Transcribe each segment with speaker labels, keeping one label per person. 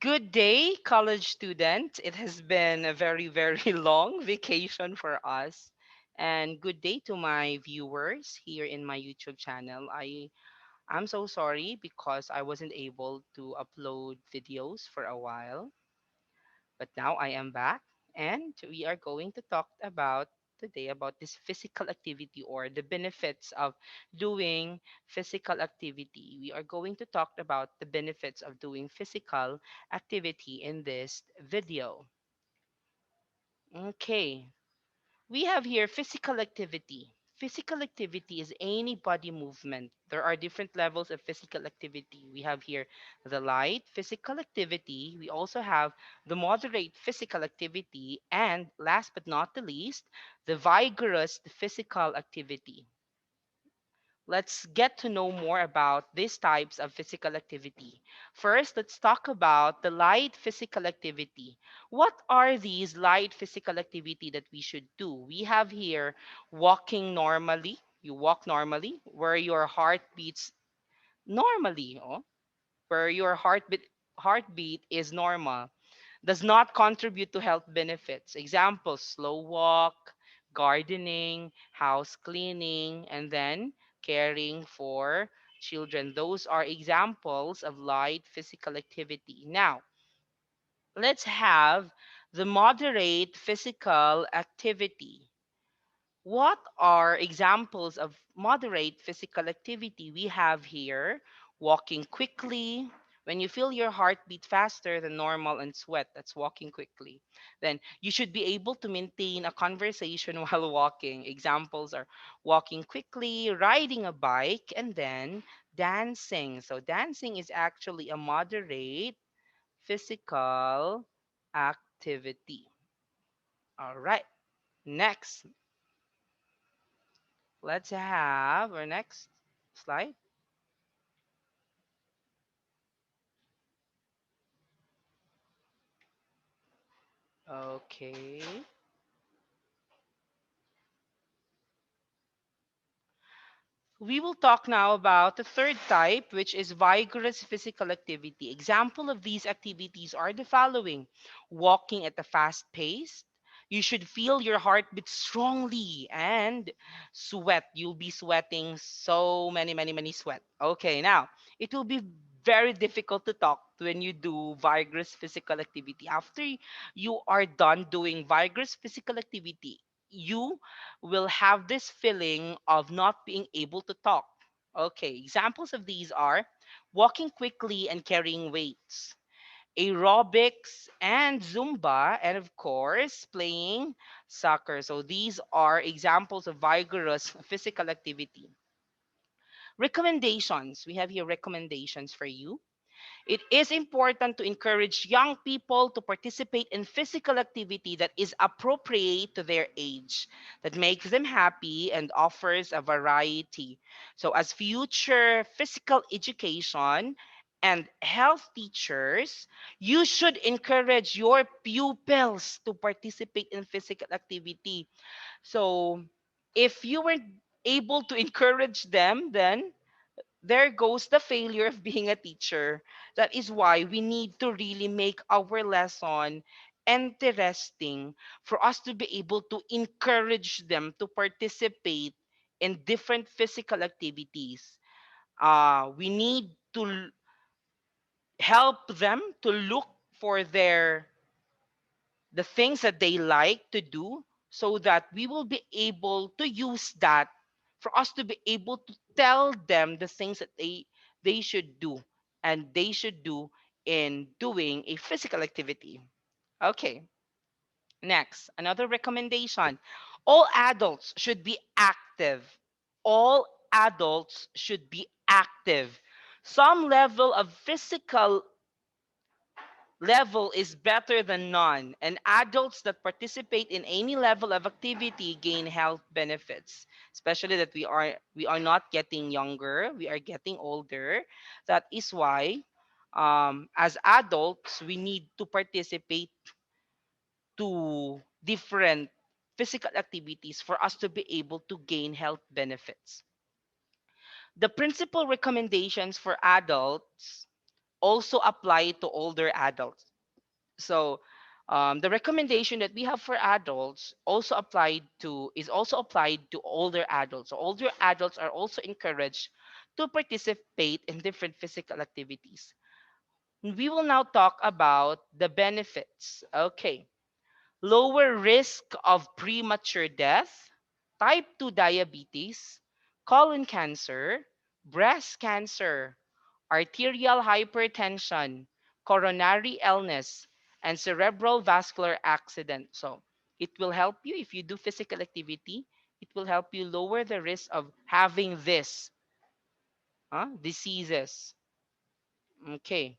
Speaker 1: Good day, college student. It has been a very, very long vacation for us. And good day to my viewers here in my YouTube channel. I'm so sorry because I wasn't able to upload videos for a while, but now I am back and we are going to talk about today about this physical activity or the benefits of doing physical activity. We are going to talk about the benefits of doing physical activity in this video. Okay, we have here physical activity. Physical activity is any body movement. There are different levels of physical activity. We have here the light physical activity. We also have the moderate physical activity. And last but not the least, the vigorous physical activity. Let's get to know more about these types of physical activity. First, let's talk about the light physical activity. What are these light physical activity that we should do? We have here walking normally. You walk normally, where your heart beats normally, oh, where your heartbeat is normal, does not contribute to health benefits. Examples: slow walk, gardening, house cleaning, and then caring for children. Those are examples of light physical activity. Now, let's have the moderate physical activity. What are examples of moderate physical activity? We have here walking quickly. When you feel your heart beat faster than normal and sweat, that's walking quickly. Then you should be able to maintain a conversation while walking. Examples are walking quickly, riding a bike, and then dancing. So, dancing is actually a moderate physical activity. All right, next. Let's have our next slide. Okay. We will talk now about the third type, which is vigorous physical activity. Example of these activities are the following: walking at a fast pace. You should feel your heartbeat strongly and sweat. You'll be sweating so many sweat. Okay, now it will be very difficult to talk when you do vigorous physical activity. After you are done doing vigorous physical activity, you will have this feeling of not being able to talk. Okay, examples of these are walking quickly and carrying weights, aerobics and Zumba, and of course, playing soccer. So these are examples of vigorous physical activity. Recommendations. We have here recommendations for you. It is important to encourage young people to participate in physical activity that is appropriate to their age, that makes them happy and offers a variety. So, as future physical education and health teachers, you should encourage your pupils to participate in physical activity. So, if you were able to encourage them, then there goes the failure of being a teacher. That is why we need to really make our lesson interesting for us to be able to encourage them to participate in different physical activities. We need to help them to look for the things that they like to do so that we will be able to use that for us to be able to tell them the things that they should do and they should do in doing a physical activity. Okay, next, another recommendation. All adults should be active. All adults should be active. Some level of physical level is better than none, and adults that participate in any level of activity gain health benefits, especially that we are not getting younger, we are getting older. That is why as adults we need to participate to different physical activities for us to be able to gain health benefits. The principal recommendations for adults also apply to older adults. So the recommendation that we have for adults also applied to is also applied to older adults. So older adults are also encouraged to participate in different physical activities. We will now talk about the benefits. Okay. Lower risk of premature death, type 2 diabetes, colon cancer, breast cancer, arterial hypertension, coronary illness, and cerebral vascular accident. So, it will help you if you do physical activity. It will help you lower the risk of having this diseases. Okay.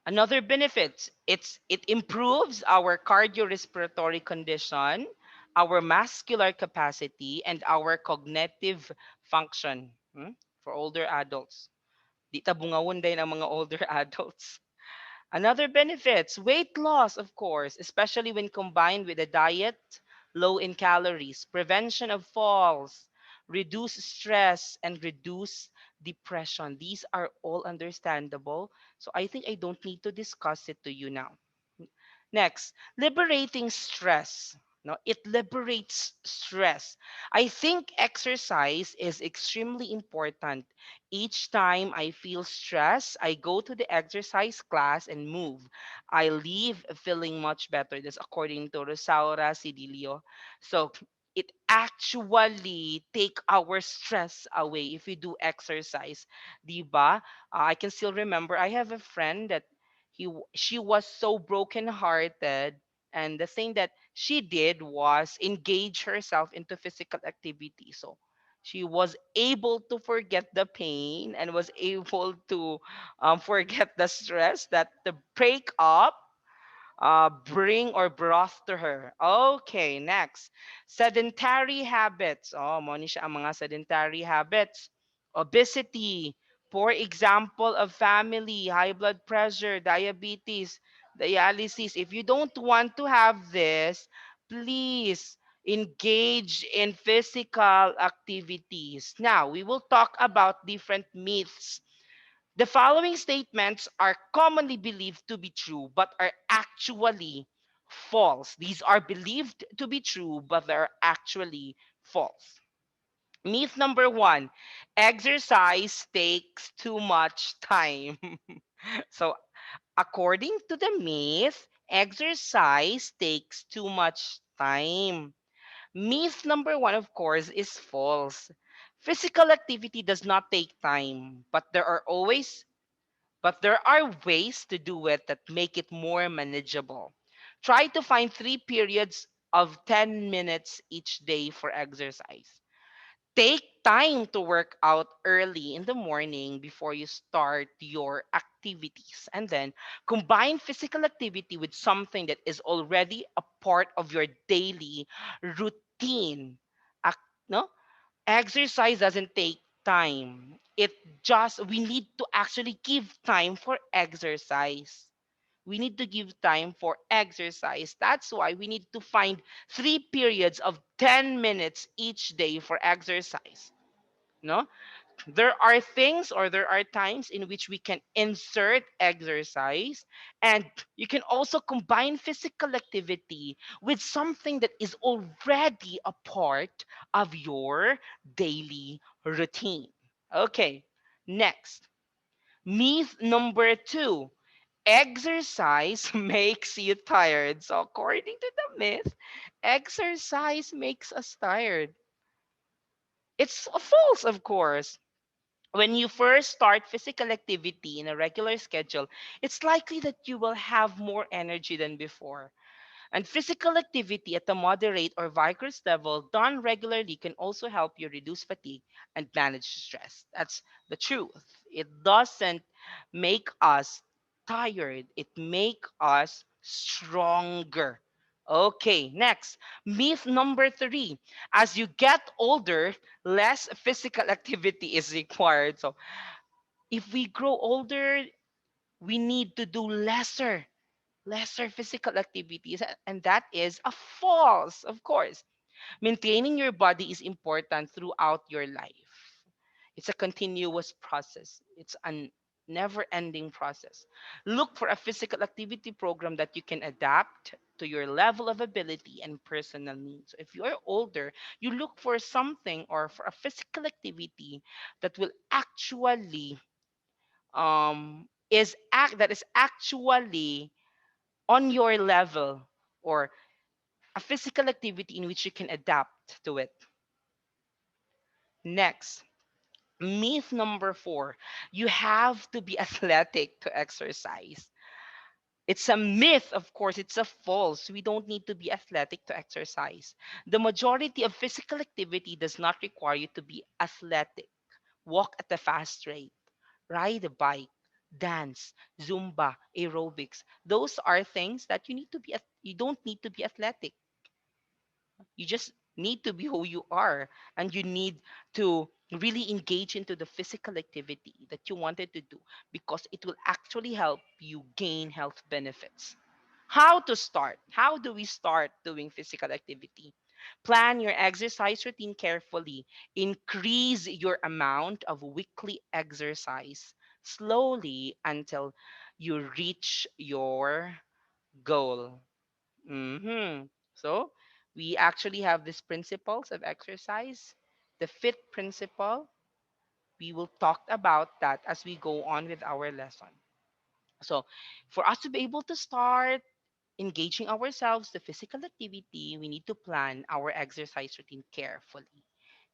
Speaker 1: Another benefit, it improves our cardiorespiratory condition, our muscular capacity, and our cognitive function for older adults. Di tabungawon din ang mga older adults. Another benefits, weight loss, of course, especially when combined with a diet low in calories, prevention of falls, reduce stress, and reduce depression. These are all understandable. So I think I don't need to discuss it to you now. Next, liberating stress. No, it liberates stress. I think exercise is extremely important. Each time I feel stress, I go to the exercise class and move. I leave feeling much better. That's according to Rosaura Sidilio. So it actually take our stress away if we do exercise. Diba? I can still remember I have a friend that she was so brokenhearted, and the thing that she did was engage herself into physical activity. So she was able to forget the pain and was able to forget the stress that the breakup bring or brought to her. Okay, next. Sedentary habits. Oh, mo ni siya ang mga sedentary habits. Obesity. Poor example of family, high blood pressure, diabetes, dialysis. If you don't want to have this, please engage in physical activities. Now, we will talk about different myths. The following statements are commonly believed to be true but are actually false. These are believed to be true but they're actually false. Myth number one, exercise takes too much time. So, according to the myth, exercise takes too much time. Myth number one, of course, is false. Physical activity does not take time, but there are ways to do it that make it more manageable. Try to find 3 periods of 10 minutes each day for exercise. Take time to work out early in the morning before you start your activities. And then combine physical activity with something that is already a part of your daily routine. No? Exercise doesn't take time. We need to actually give time for exercise. We need to give time for exercise. That's why we need to find 3 periods of 10 minutes each day for exercise. No? There are times in which we can insert exercise, and you can also combine physical activity with something that is already a part of your daily routine. Okay, next. Myth number two, exercise makes you tired. So according to the myth, exercise makes us tired. It's false, of course. When you first start physical activity in a regular schedule, it's likely that you will have more energy than before. And physical activity at a moderate or vigorous level done regularly can also help you reduce fatigue and manage stress. That's the truth. It doesn't make us tired, it makes us stronger. Okay, next. Myth number three. As you get older, less physical activity is required. So if we grow older, we need to do lesser physical activities, and that is a false, of course. Maintaining your body is important throughout your life. It's a continuous process. never ending process. Look for a physical activity program that you can adapt to your level of ability and personal needs. So if you're older, you look for something or for a physical activity that will actually that is actually on your level, or a physical activity in which you can adapt to it. Next, myth number 4, you have to be athletic to exercise. It's a myth, of course, it's a false. We don't need to be athletic to exercise. The majority of physical activity does not require you to be athletic. Walk at a fast rate, ride a bike, dance, Zumba, aerobics. Those are things that you don't need to be athletic. You just need to be who you are, and you need to really engage into the physical activity that you wanted to do, because it will actually help you gain health benefits. How to start? How do we start doing physical activity? Plan your exercise routine carefully. Increase your amount of weekly exercise slowly until you reach your goal. So we actually have these principles of exercise. The fit principle, we will talk about that as we go on with our lesson. So for us to be able to start engaging ourselves to physical activity, we need to plan our exercise routine carefully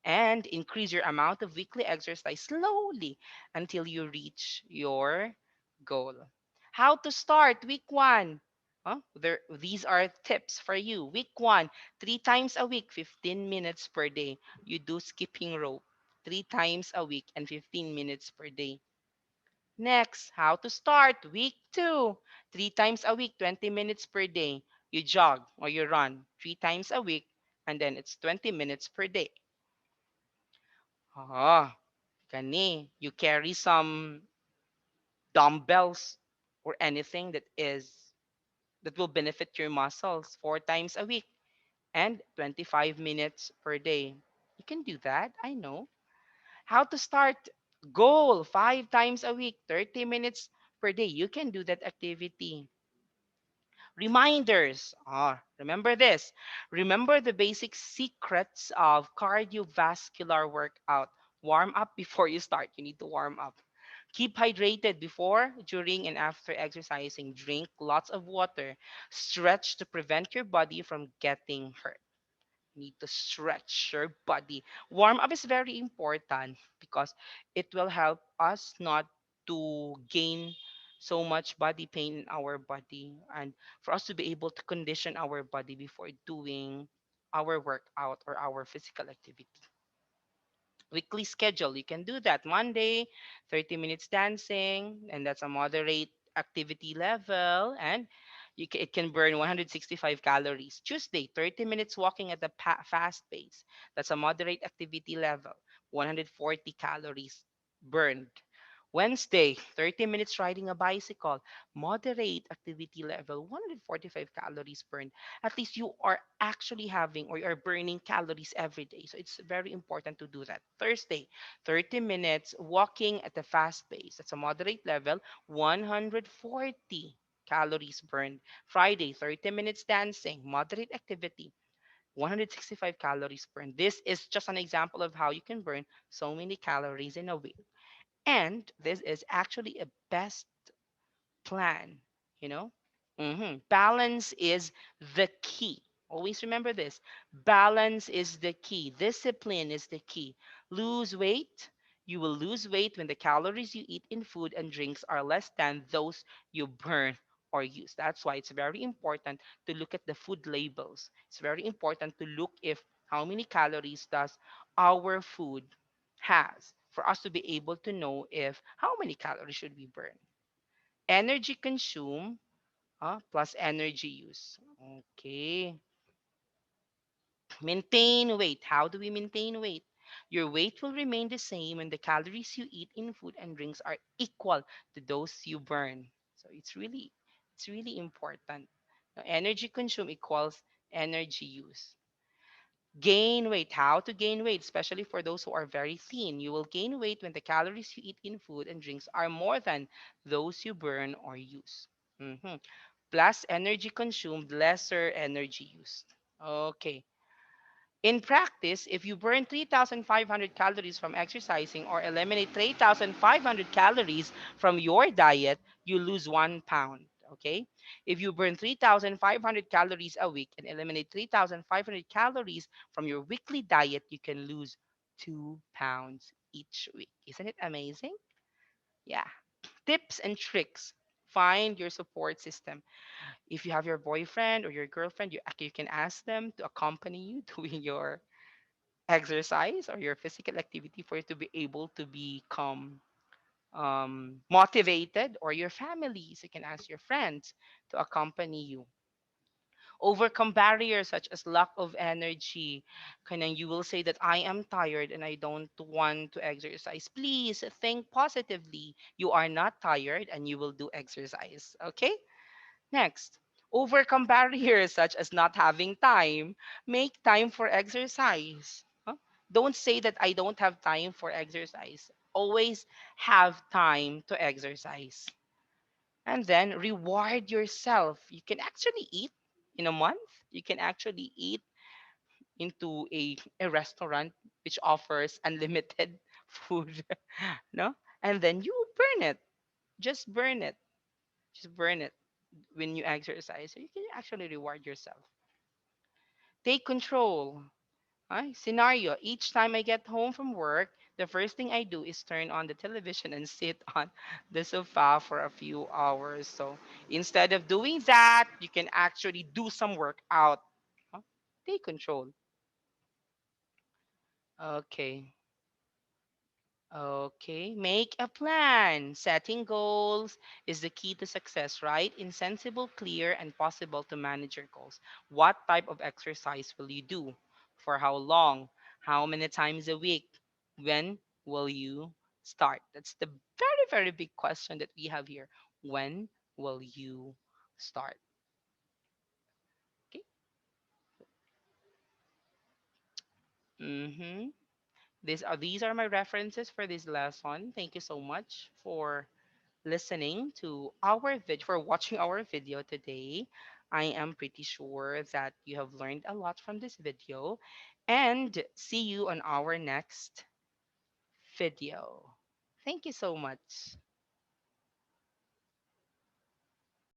Speaker 1: and increase your amount of weekly exercise slowly until you reach your goal. How to start week 1? These are tips for you. Week 1, 3 times a week, 15 minutes per day. You do skipping rope 3 times a week and 15 minutes per day. Next, how to start week 2, 3 times a week, 20 minutes per day. You jog or you run 3 times a week, and then it's 20 minutes per day. Ah, Kani, you carry some dumbbells or anything that will benefit your muscles 4 times a week and 25 minutes per day. You can do that, I know. How to start goal 5 times a week, 30 minutes per day. You can do that activity. Reminders. Remember this. Remember the basic secrets of cardiovascular workout. Warm up before you start. You need to warm up. Keep hydrated before, during, and after exercising. Drink lots of water. Stretch to prevent your body from getting hurt. Need to stretch your body. Warm up is very important because it will help us not to gain so much body pain in our body, and for us to be able to condition our body before doing our workout or our physical activity. Weekly schedule, you can do that. Monday, 30 minutes dancing, and that's a moderate activity level, and it can burn 165 calories. Tuesday, 30 minutes walking at a fast pace, that's a moderate activity level, 140 calories burned. Wednesday, 30 minutes riding a bicycle, moderate activity level, 145 calories burned. At least you are actually having, or you are burning calories every day. So it's very important to do that. Thursday, 30 minutes walking at a fast pace. That's a moderate level, 140 calories burned. Friday, 30 minutes dancing, moderate activity, 165 calories burned. This is just an example of how you can burn so many calories in a week. And this is actually a best plan, you know? Balance is the key. Always remember this. Balance is the key. Discipline is the key. Lose weight. You will lose weight when the calories you eat in food and drinks are less than those you burn or use. That's why it's very important to look at the food labels. It's very important to look if how many calories does our food has for us to be able to know if how many calories should we burn. Energy consumed plus energy use. Okay. Maintain weight. How do we maintain weight? Your weight will remain the same when the calories you eat in food and drinks are equal to those you burn. So it's really important. Now, energy consumed equals energy use. Gain weight. How to gain weight, especially for those who are very thin. You will gain weight when the calories you eat in food and drinks are more than those you burn or use. Mhm. Plus energy consumed, lesser energy used. Okay. In practice, if you burn 3,500 calories from exercising or eliminate 3,500 calories from your diet, you lose 1 pound. Okay? If you burn 3,500 calories a week and eliminate 3,500 calories from your weekly diet, you can lose 2 pounds each week. Isn't it amazing? Yeah. Tips and tricks. Find your support system. If you have your boyfriend or your girlfriend, you can ask them to accompany you doing your exercise or your physical activity for you to be able to become motivated, or your families. You can ask your friends to accompany you. Overcome barriers such as lack of energy. You will say that I am tired and I don't want to exercise. Please think positively. You are not tired and you will do exercise. Okay? Next, overcome barriers such as not having time. Make time for exercise. Huh? Don't say that I don't have time for exercise. Always have time to exercise. And then reward yourself. You can actually eat in a month. You can actually eat into a restaurant which offers unlimited food. No? And then you burn it. Just burn it. Just burn it when you exercise. So you can actually reward yourself. Take control. Scenario: each time I get home from work, the first thing I do is turn on the television and sit on the sofa for a few hours. So instead of doing that, you can actually do some workout. Huh? Take control. Okay. Okay, make a plan. Setting goals is the key to success, right? Insensible, clear, and possible to manage your goals. What type of exercise will you do? For how long? How many times a week? When will you start? That's the very, very big question that we have here. When will you start? Okay. Mm-hmm. These are my references for this last one. Thank you so much for listening to our video, for watching our video today. I am pretty sure that you have learned a lot from this video, and see you on our next video. Thank you so much.